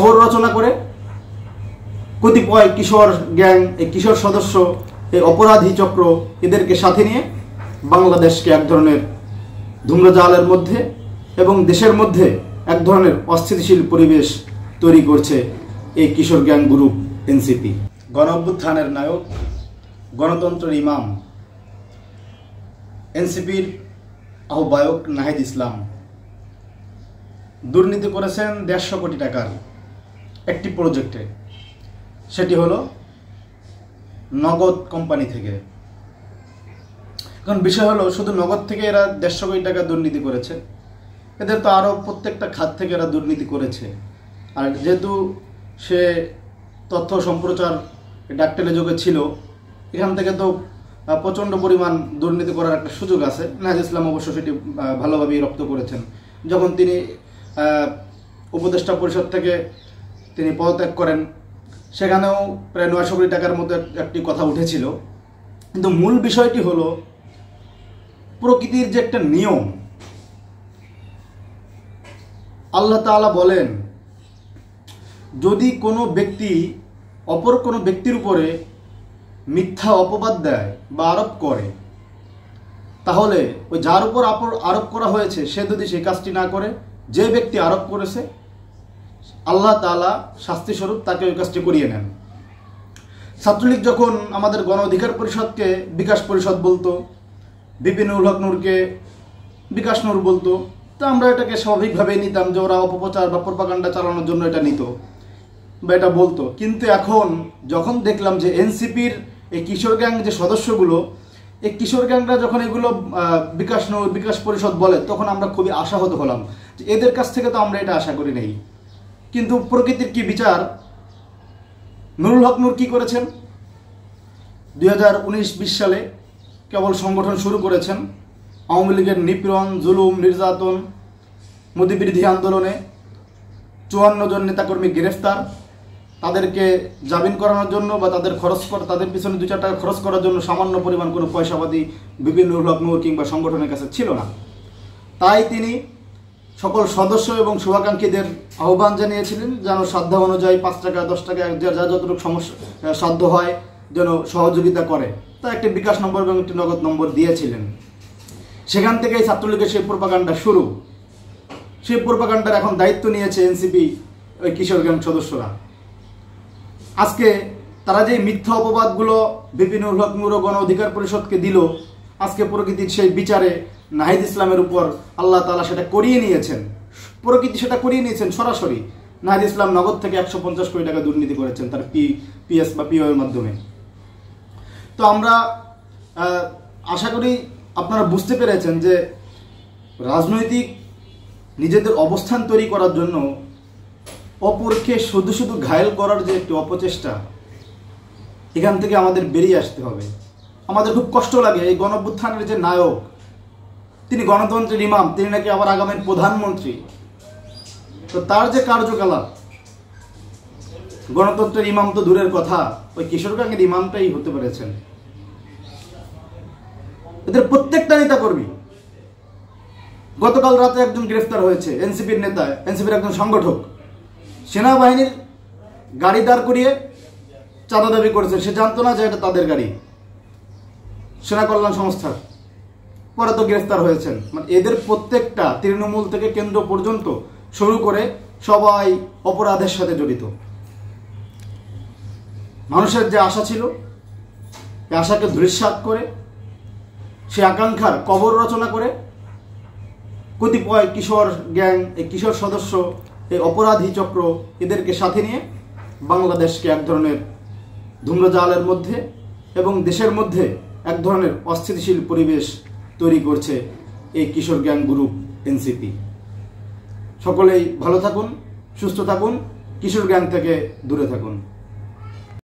খবর রচনা করে কতিপয় কিশোর গ্যাং, এই কিশোর সদস্য, এই অপরাধী চক্র এদেরকে সাথে নিয়ে বাংলাদেশকে এক ধরনের ধূম্রজালের মধ্যে এবং দেশের মধ্যে এক ধরনের অস্থিতিশীল পরিবেশ তৈরি করছে এই কিশোর গ্যাং গ্রুপ এনসিপি। গণ অভ্যুত্থানের নায়ক, গণতন্ত্রের ইমাম, এনসিপির আহ্বায়ক নাহিদ ইসলাম দুর্নীতি করেছেন 150 কোটি টাকার একটি প্রজেক্টে। সেটি হলো নগদ কোম্পানি থেকে। এখন বিষয় হলো, শুধু নগদ থেকে এরা 150 কোটি টাকা দুর্নীতি করেছে, এদের তো আরও প্রত্যেকটা খাত থেকে এরা দুর্নীতি করেছে। আর যেহেতু সে তথ্য সম্প্রচার ডাকটেলে যোগে ছিল, এখান থেকে তো প্রচণ্ড পরিমাণ দুর্নীতি করার একটা সুযোগ আছে। নাহিদ ইসলাম অবশ্য সেটি ভালোভাবেই রপ্ত করেছেন। যখন তিনি উপদেষ্টা পরিষদ থেকে তিনি পদত্যাগ করেন, সেখানেও প্রায় 900 কোটি টাকার মতো একটি কথা উঠেছিল। কিন্তু মূল বিষয়টি হলো, প্রকৃতির যে একটা নিয়ম, আল্লাহ তাআলা বলেন, যদি কোনো ব্যক্তি অপর কোনো ব্যক্তির উপরে মিথ্যা অপবাদ দেয় বা আরোপ করে, তাহলে ওই যার উপর আরোপ করা হয়েছে সে যদি সেই কাজটি না করে, যে ব্যক্তি আরোপ করেছে আল্লাহ তাআলা শাস্তিস্বরূপ তাকে ওই কাজটি করিয়ে নেন। ছাত্রলীগ যখন আমাদের গণ অধিকার পরিষদকে বিকাশ পরিষদ বলতো, বিপিনুল হক নূরকে বিকাশ নূর বলতো, তো আমরা এটাকে স্বাভাবিকভাবেই নিতাম যে ওরা অপপ্রচার বা প্রপাগান্ডা চালানোর জন্য এটা নিত বা এটা বলতো। কিন্তু এখন যখন দেখলাম যে এনসিপির এই কিশোর গ্যাং যে সদস্যগুলো, এই কিশোর গ্যাংরা যখন এগুলো বিকাশ নূর, বিকাশ পরিষদ বলে, তখন আমরা খুবই আশাহত হলাম যে এদের কাছ থেকে তো আমরা এটা আশা করি নাই। কিন্তু প্রকৃতির কি বিচার! নুরুল হক নূর কি করেছেন? 2019-20 সালে কেবল সংগঠন শুরু করেছেন। আওয়ামী লীগের নিপীড়ন, জুলুম, নির্যাতন, মোদি বিরোধী আন্দোলনে 54 জন নেতাকর্মী গ্রেফতার। তাদেরকে জামিন করানোর জন্য বা তাদের পিছনে 2-4 টাকা খরচ করার জন্য সামান্য পরিমাণ কোনো পয়সাপাতি বিপিনুল হক নূর কিংবা সংগঠনের কাছে ছিল না। তাই তিনি সকল সদস্য এবং শুভাকাঙ্ক্ষীদের আহ্বান জানিয়েছিলেন যেন সাধ্য অনুযায়ী 5 টাকা 10 টাকা যা যতটুকু সাধ্য হয় যেন সহযোগিতা করে। তা একটি বিকাশ নম্বর এবং একটি নগদ নম্বর দিয়েছিলেন। সেখান থেকেই ছাত্রলীগের সেই প্রোপাগান্ডা শুরু। সেই প্রোপাগান্ডার এখন দায়িত্ব নিয়েছে এনসিপি ওই কিশোর গ্যাং সদস্যরা। আজকে তারা যে মিথ্যা অপবাদগুলো বিপিনুল হক নূর ও গণ অধিকার পরিষদকে দিল, আজকে প্রকৃতির সেই বিচারে নাহিদ ইসলামের উপর আল্লাহ তাআলা সেটা করিয়ে নিয়েছেন। প্রকৃতি সেটা করিয়ে নিয়েছেন সরাসরি। নাহিদ ইসলাম নগদ থেকে 150 কোটি টাকা দুর্নীতি করেছেন তার পিএস বা পিও এর মাধ্যমে। তো আমরা আশা করি আপনারা বুঝতে পেরেছেন যে রাজনৈতিক নিজেদের অবস্থান তৈরি করার জন্য অপরকে শুধু শুধু ঘায়েল করার যে একটি অপচেষ্টা, এখান থেকে আমাদের বেরিয়ে আসতে হবে। আমাদের খুব কষ্ট লাগে, এই গণ অভ্যুত্থানের যে নায়ক, তিনি গণতন্ত্রের ইমাম, তিনি নাকি আবার আগামীর প্রধানমন্ত্রী। তো তার যে কার্যকলাপ, গণতন্ত্রের ইমাম তো দূরের কথা, ওই কিশোর গ্যাংয়ের ইমামটাই হতে পেরেছেন। এদের প্রত্যেকটা নেতা কর্মী, গতকাল রাতে একজন গ্রেফতার হয়েছে, এনসিপির নেতা, এনসিপির একজন সংগঠক, সেনাবাহিনীর গাড়ি দাঁড় করিয়ে চাঁদা দাবি করেছে। সে জানতো না যে এটা তাদের গাড়ি, সেনা কল্যাণ সংস্থার। পরে তো গ্রেফতার হয়েছেন। মানে এদের প্রত্যেকটা তৃণমূল থেকে কেন্দ্র পর্যন্ত শুরু করে সবাই অপরাধের সাথে জড়িত। মানুষের যে আশা ছিল, এই আশাকে ধূলিসাৎ করে, সে আকাঙ্ক্ষার কবর রচনা করে কতিপয় কিশোর গ্যাং, এই কিশোর সদস্য, এই অপরাধী চক্র এদেরকে সাথে নিয়ে বাংলাদেশকে এক ধরনের ধূম্রজালের মধ্যে এবং দেশের মধ্যে এক ধরনের অস্থিতিশীল পরিবেশ তৈরি করছে এই কিশোর গ্যাং গ্রুপ এনসিপি। সকলেই ভালো থাকুন, সুস্থ থাকুন, কিশোর গ্যাং থেকে দূরে থাকুন।